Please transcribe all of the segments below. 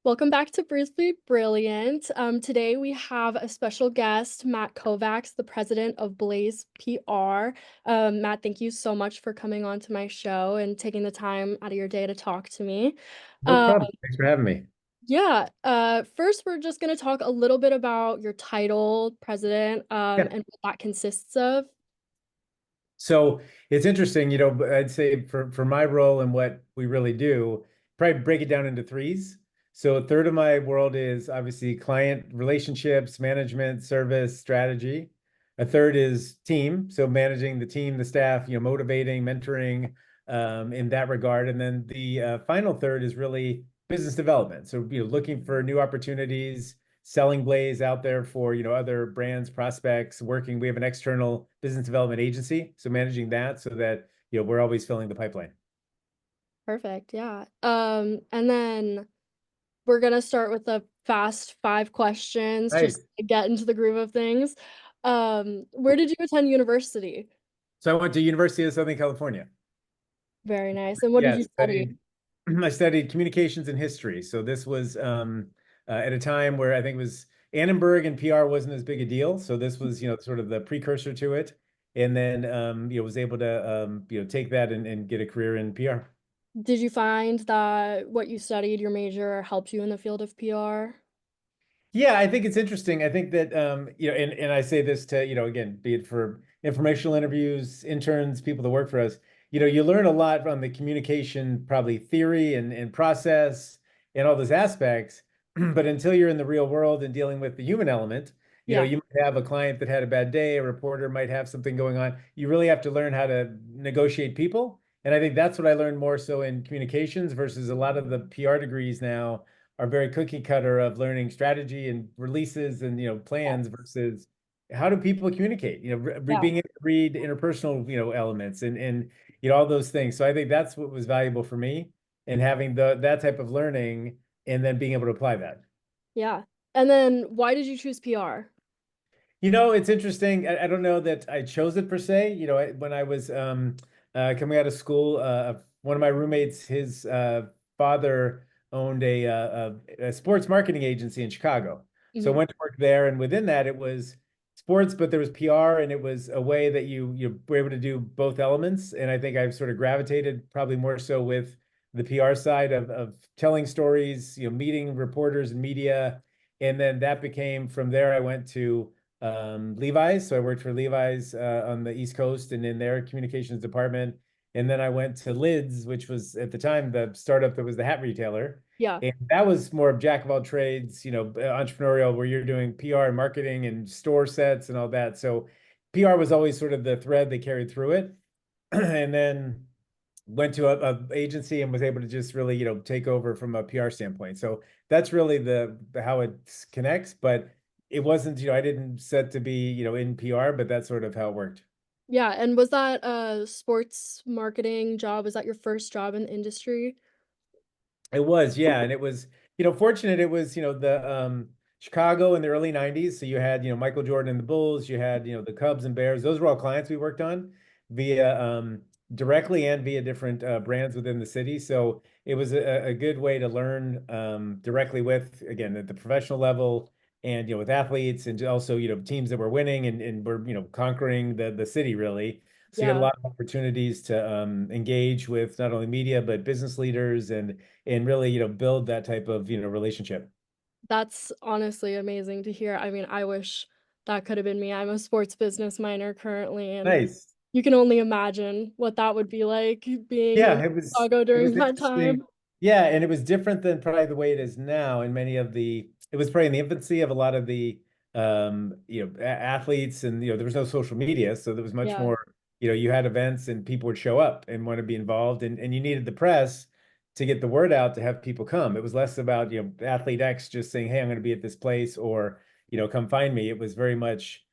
Welcome back to Briefly Brilliant. Today we have a special guest, Matt Kovacs, the president of Blaze PR. Matt, thank you so much for coming on to my show and taking the time out of your day to talk to me. No Uh, problem. Thanks for having me. First we're just going to talk a little bit about your title, president, Yeah. and what that consists of. So it's interesting, I'd say for my role and what we really do, probably break it down into threes. So a third of my world is obviously client relationships, management, service, strategy. A third is team, so managing the team, the staff, motivating, mentoring, in that regard. And then the final third is really business development. So, looking for new opportunities, selling Blaze out there for, other brands, prospects, working. We have an external business development agency, so managing that so that, we're always filling the pipeline. Perfect, yeah. And then we're gonna start with the fast five questions just Nice. to get into the groove of things. Where did you attend university? So I went to University of Southern California. Very nice. And what did Yeah, you study? studied I studied communications and history. So this was at a time where I think it was Annenberg and PR wasn't as big a deal. So this was, sort of the precursor to it. And then was able to take that and get a career in PR. Did you find that what you studied, your major, helped you in the field of PR? Yeah, I think it's interesting. I think that and I say this to, again, be it for informational interviews, interns, people that work for us, you learn a lot from the communication, probably theory and process and all those aspects. But until you're in the real world and dealing with the human element, Yeah, you might have a client that had a bad day, a reporter might have something going on. You really have to learn how to negotiate people. And I think that's what I learned more so in communications versus a lot of the PR degrees now are very cookie cutter of learning strategy and releases and plans versus how do people communicate, yeah, being able to read interpersonal elements and all those things. So I think that's what was valuable for me, and having the that type of learning and then being able to apply that. yeah. And then why did you choose PR? It's interesting. I don't know that I chose it per se. When I was coming out of school, one of my roommates, his father owned a sports marketing agency in Chicago. So I Mhm. went to work there, and within that, it was sports, but there was PR, and it was a way that you were able to do both elements. And I think I've sort of gravitated probably more so with the PR side of telling stories, meeting reporters and media, and then that became from there. I went to Levi's. So I worked for Levi's on the East Coast and in their communications department. And then I went to Lids, which was at the time the startup that was the hat retailer. Yeah, And that was more of jack of all trades, entrepreneurial, where you're doing PR and marketing and store sets and all that. So PR was always sort of the thread they carried through it. And then went to a agency and was able to just really, take over from a PR standpoint. So that's really the how it connects. But it wasn't, I didn't set to be, in PR, but that's sort of how it worked. yeah. And was that a sports marketing job? Was that your first job in the industry? It was, yeah. And it was, fortunate it was, the Chicago in the early 90s. So you had, Michael Jordan and the Bulls, you had, the Cubs and Bears. Those were all clients we worked on via directly and via different brands within the city. So it was a good way to learn directly with, again, at the professional level and, with athletes and also, teams that were winning and were, conquering the city really. So you had a Yeah, lot of opportunities to engage with not only media, but business leaders and really, build that type of, relationship. that's honestly amazing to hear. I mean, I wish that could have been me. I'm a sports business minor currently, and Nice. you can only imagine what that would be like being in Yeah, it was Chicago it during was that interesting. time. Yeah, and it was different than probably the way it is now in many of the it was probably in the infancy of a lot of the athletes and there was no social media, so there was much Yeah, more, you had events and people would show up and want to be involved and you needed the press to get the word out to have people come. It was less about, athlete X just saying, "Hey, I'm going to be at this place," or, "Come find me." It was very much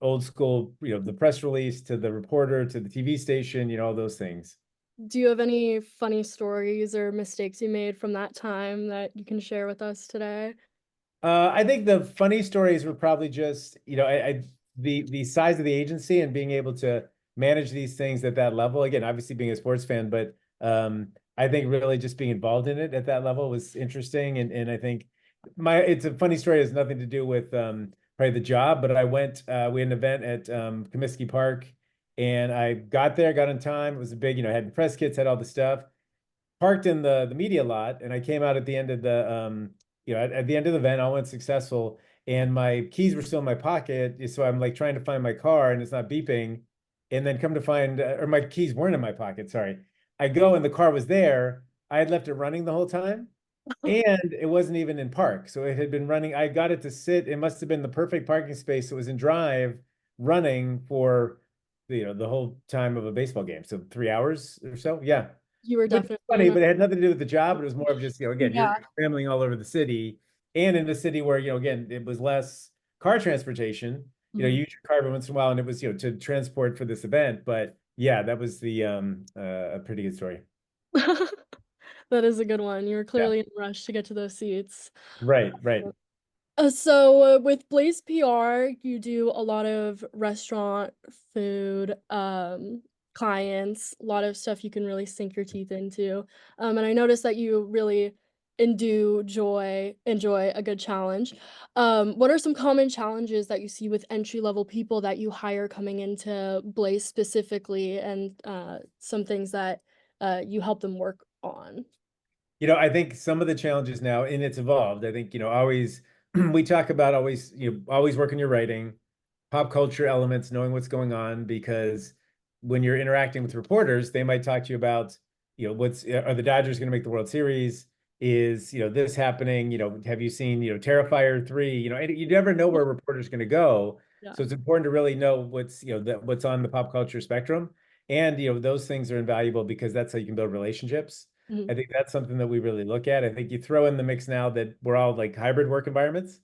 old school, the press release to the reporter to the TV station, all those things. do you have any funny stories or mistakes you made from that time that you can share with us today? I think the funny stories were probably just, the size of the agency and being able to manage these things at that level. Again, obviously being a sports fan, but I think really just being involved in it at that level was interesting. And I think it's a funny story. It has nothing to do with probably the job, but I went, we had an event at Comiskey Park and I got there, got on time. It was a big, had the press kits, had all the stuff, parked in the media lot, and I came out at the end of the at the end of the event, all went successful, and my keys were still in my pocket, so I'm like trying to find my car, and it's not beeping, and then come to find, or my keys weren't in my pocket. Sorry, I go and the car was there. I had left it running the whole time, and it wasn't even in park, so it had been running. I got it to sit. It must have been the perfect parking space. It was in drive, running for the whole time of a baseball game, so 3 hours or so. Yeah, You were which is definitely in funny, a but it had nothing to do with the job. It was more of just, again, you're yeah. scrambling all over the city and in a city where, again, it was less car transportation. You Mhm. use your car every once in a while, and it was, to transport for this event. But yeah, that was a pretty good story. That is a good one. You were Yeah. clearly in a rush to get to those seats. Right, right. With Blaze PR, you do a lot of restaurant food clients, a lot of stuff you can really sink your teeth into. And I noticed that you really enjoy a good challenge. What are some common challenges that you see with entry level people that you hire coming into Blaze specifically, and some things that you help them work on? I think some of the challenges now, and it's evolved. I think, always we talk about always, always working your writing, pop culture elements, knowing what's going on, because when you're interacting with reporters, they might talk to you about, are the Dodgers going to make the World Series? Is, this happening? Have you seen, Terrifier 3? And you never know where a reporter's going to go. Yeah. So it's important to really know what's, what's on the pop culture spectrum. And, those things are invaluable because that's how you can build relationships. Mhm. I think that's something that we really look at. I think you throw in the mix now that we're all like hybrid work environments.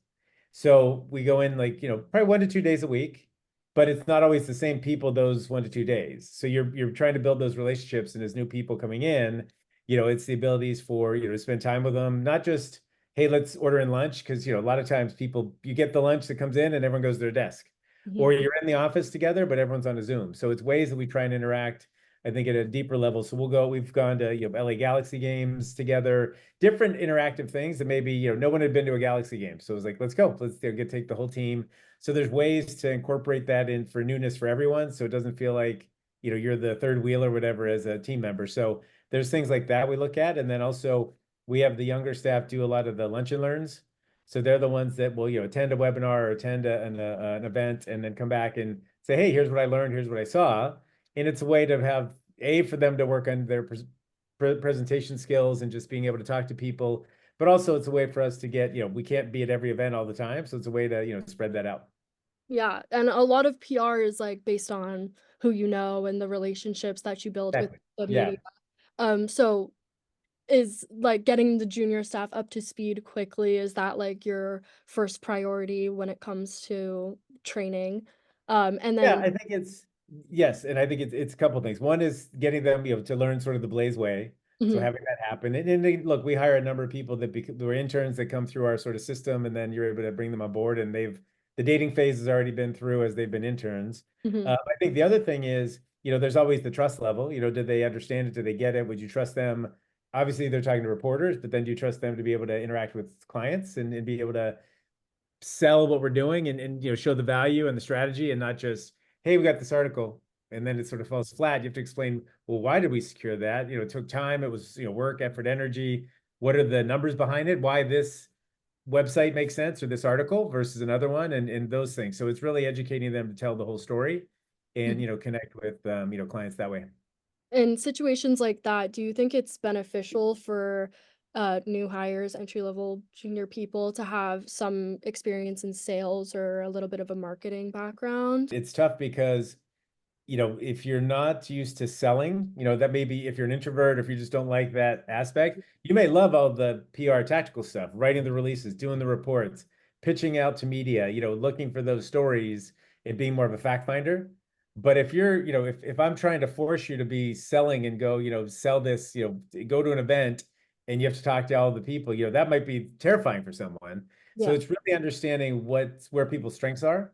So we go in like, probably 1 to 2 days a week, but it's not always the same people those 1 to 2 days. So you're trying to build those relationships, and as new people coming in, it's the abilities for, to spend time with them, not just, hey, let's order in lunch, because a lot of times people, you get the lunch that comes in and everyone goes to their desk. Mhm. Or you're in the office together, but everyone's on a Zoom. So it's ways that we try and interact, I think, at a deeper level. So we've gone to, LA Galaxy games together, different interactive things that maybe, no one had been to a Galaxy game. So it was like, let's go, let's take the whole team. So there's ways to incorporate that in for newness for everyone. So it doesn't feel like, you're the third wheel or whatever as a team member. So there's things like that we look at. And then also we have the younger staff do a lot of the lunch and learns. So they're the ones that will, attend a webinar or attend an event and then come back and say, hey, here's what I learned, here's what I saw. And it's a way to have for them to work on their presentation skills and just being able to talk to people. But also it's a way for us to get, we can't be at every event all the time. So it's a way to, spread that out. Yeah, and a lot of PR is, like, based on who you know and the relationships that you build with Exactly. the Yeah. media. So is, like, getting the junior staff up to speed quickly, is that, like, your first priority when it comes to training? And Yeah, then I think it's yes, and I think it's a couple things. One is getting them, to learn sort of the Blaze way. So Mhm, having that happen, and look, we hire a number of people that were interns that come through our sort of system, and then you're able to bring them on board, and the dating phase has already been through as they've been interns. mhm, I think the other thing is, there's always the trust level. Did they understand it? Did they get it? Would you trust them? Obviously, they're talking to reporters, but then do you trust them to be able to interact with clients and be able to sell what we're doing and show the value and the strategy, and not just, hey, we got this article, and then it sort of falls flat. You have to explain, well, why did we secure that? It took time, it was, work, effort, energy. What are the numbers behind it? Why this website makes sense, or this article versus another one, and those things. So it's really educating them to tell the whole story and mhm. connect with clients that way. In situations like that, do you think it's beneficial for, new hires, entry-level junior people to have some experience in sales or a little bit of a marketing background? It's tough because if you're not used to selling, that may be, if you're an introvert, if you just don't like that aspect, you may love all the PR tactical stuff, writing the releases, doing the reports, pitching out to media, looking for those stories and being more of a fact finder. But if you're, if I'm trying to force you to be selling and go, sell this, go to an event and you have to talk to all the people, that might be terrifying for someone. So Yeah. it's really understanding where people's strengths are.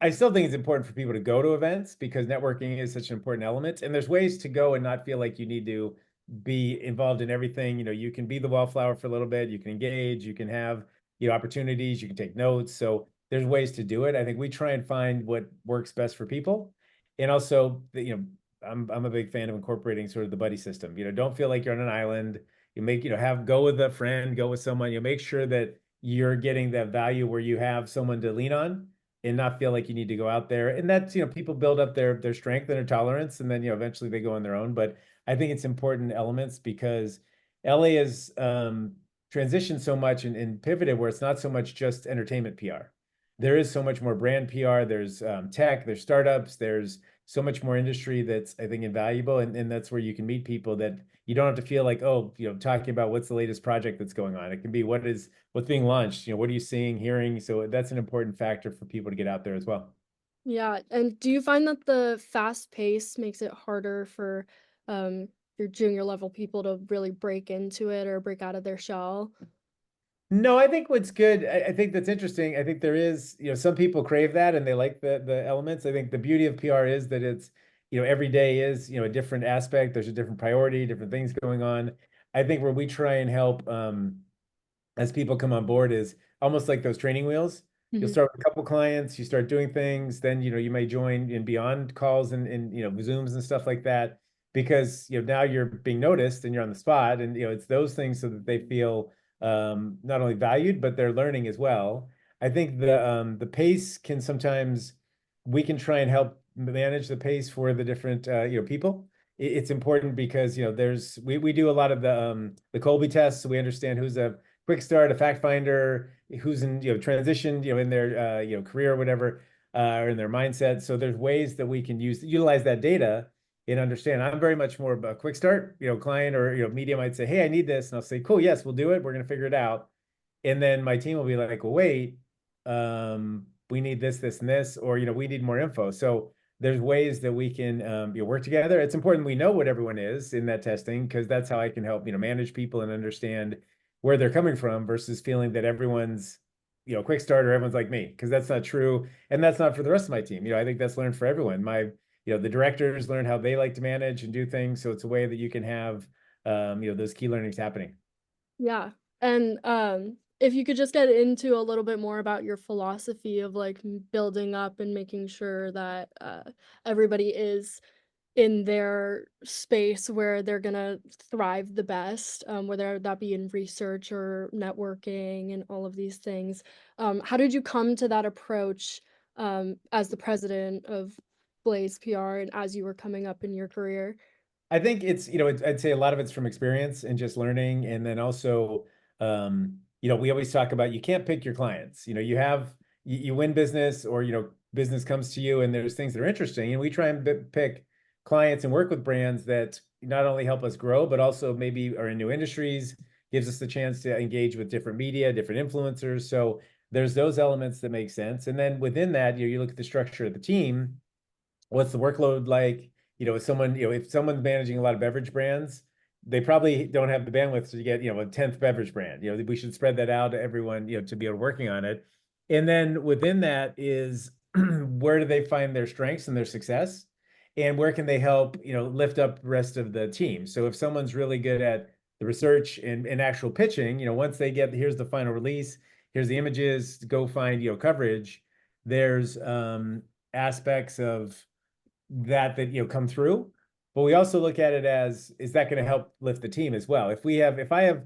I still think it's important for people to go to events because networking is such an important element. And there's ways to go and not feel like you need to be involved in everything. You can be the wallflower for a little bit, you can engage, you can have, opportunities, you can take notes. So there's ways to do it. I think we try and find what works best for people. And also, I'm a big fan of incorporating sort of the buddy system. Don't feel like you're on an island. You make, have go with a friend, go with someone. You make sure that you're getting that value where you have someone to lean on and not feel like you need to go out there. And that's, people build up their strength and their tolerance, and then eventually they go on their own. But I think it's important elements because LA has transitioned so much and pivoted where it's not so much just entertainment PR. There is so much more brand PR. There's tech, there's startups, there's so much more industry that's, I think, invaluable. And that's where you can meet people that you don't have to feel like, oh, talking about what's the latest project that's going on. It can be what's being launched, what are you seeing, hearing? So that's an important factor for people to get out there as well. Yeah, and do you find that the fast pace makes it harder for, um, your junior level people to really break into it or break out of their shell? No, I think what's good, I think that's interesting. I think there is, some people crave that and they like the elements. I think the beauty of PR is that it's, every day is, a different aspect. There's a different priority, different things going on. I think where we try and help as people come on board is almost like those training wheels. You'll Mhm. start with a couple clients, you start doing things, then you may join in beyond calls and Zooms and stuff like that because now you're being noticed and you're on the spot and it's those things so that they feel not only valued but they're learning as well. I think the pace can sometimes we can try and help manage the pace for the different people. It's important because there's we do a lot of the Colby tests, so we understand who's a quick start, a fact finder, who's in transition, in their career or whatever, or in their mindset. So there's ways that we can utilize that data and understand. I'm very much more of a quick start, client or media might say, hey, I need this, and I'll say, cool, yes, we'll do it. We're gonna figure it out. And then my team will be like, well, wait, we need this, this, and this, or we need more info. So there's ways that we can work together. It's important we know what everyone is in that testing because that's how I can help manage people and understand where they're coming from versus feeling that everyone's quick starter, everyone's like me, because that's not true, and that's not for the rest of my team. I think that's learned for everyone. The directors learn how they like to manage and do things, so it's a way that you can have those key learnings happening. Yeah, and, if you could just get into a little bit more about your philosophy of, like, building up and making sure that, everybody is in their space where they're gonna thrive the best, whether that be in research or networking and all of these things. How did you come to that approach, as the president of Blaze PR and as you were coming up in your career? I think I'd say a lot of it's from experience and just learning. And then also, we always talk about you can't pick your clients. You win business or, business comes to you and there's things that are interesting. And we try and pick clients and work with brands that not only help us grow, but also maybe are in new industries, gives us the chance to engage with different media, different influencers. So there's those elements that make sense. And then within that, you look at the structure of the team. What's the workload like? If someone's managing a lot of beverage brands, they probably don't have the bandwidth to get, a 10th beverage brand. We should spread that out to everyone, to be able working on it. And then within that is where do they find their strengths and their success? And where can they help, lift up the rest of the team? So if someone's really good at the research and actual pitching, once they get here's the final release, here's the images, go find, coverage, there's aspects of that come through. But we also look at it as, is that going to help lift the team as well? If I have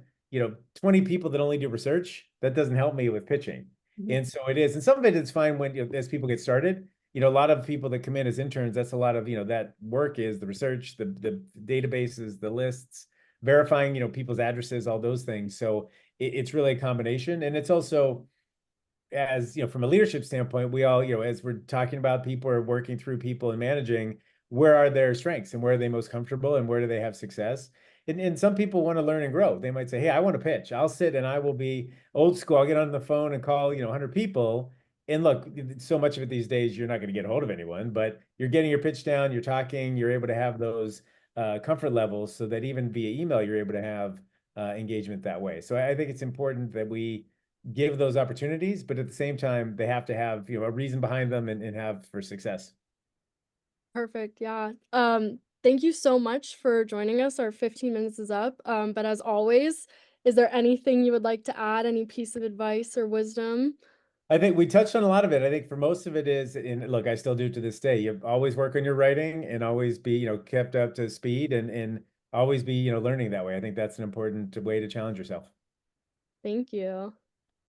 20 people that only do research, that doesn't help me with pitching. Mhm. And so it is, and some of it is fine when as people get started. A lot of people that come in as interns, that's a lot of that work is the research, the databases, the lists, verifying people's addresses, all those things. So it's really a combination, and it's also as from a leadership standpoint, we all as we're talking about people or working through people and managing, where are their strengths and where are they most comfortable and where do they have success. And some people want to learn and grow. They might say, hey, I want to pitch, I'll sit and I will be old school, I'll get on the phone and call 100 people. And look, so much of it these days you're not going to get a hold of anyone, but you're getting your pitch down, you're talking, you're able to have those comfort levels so that even via email you're able to have engagement that way. So I think it's important that we give those opportunities, but at the same time, they have to have, a reason behind them and have for success. Perfect, yeah. Thank you so much for joining us. Our 15 minutes is up. But as always, is there anything you would like to add? Any piece of advice or wisdom? I think we touched on a lot of it. I think for most of it is, and look, I still do to this day. You always work on your writing and always be, kept up to speed and always be, learning that way. I think that's an important way to challenge yourself. Thank you.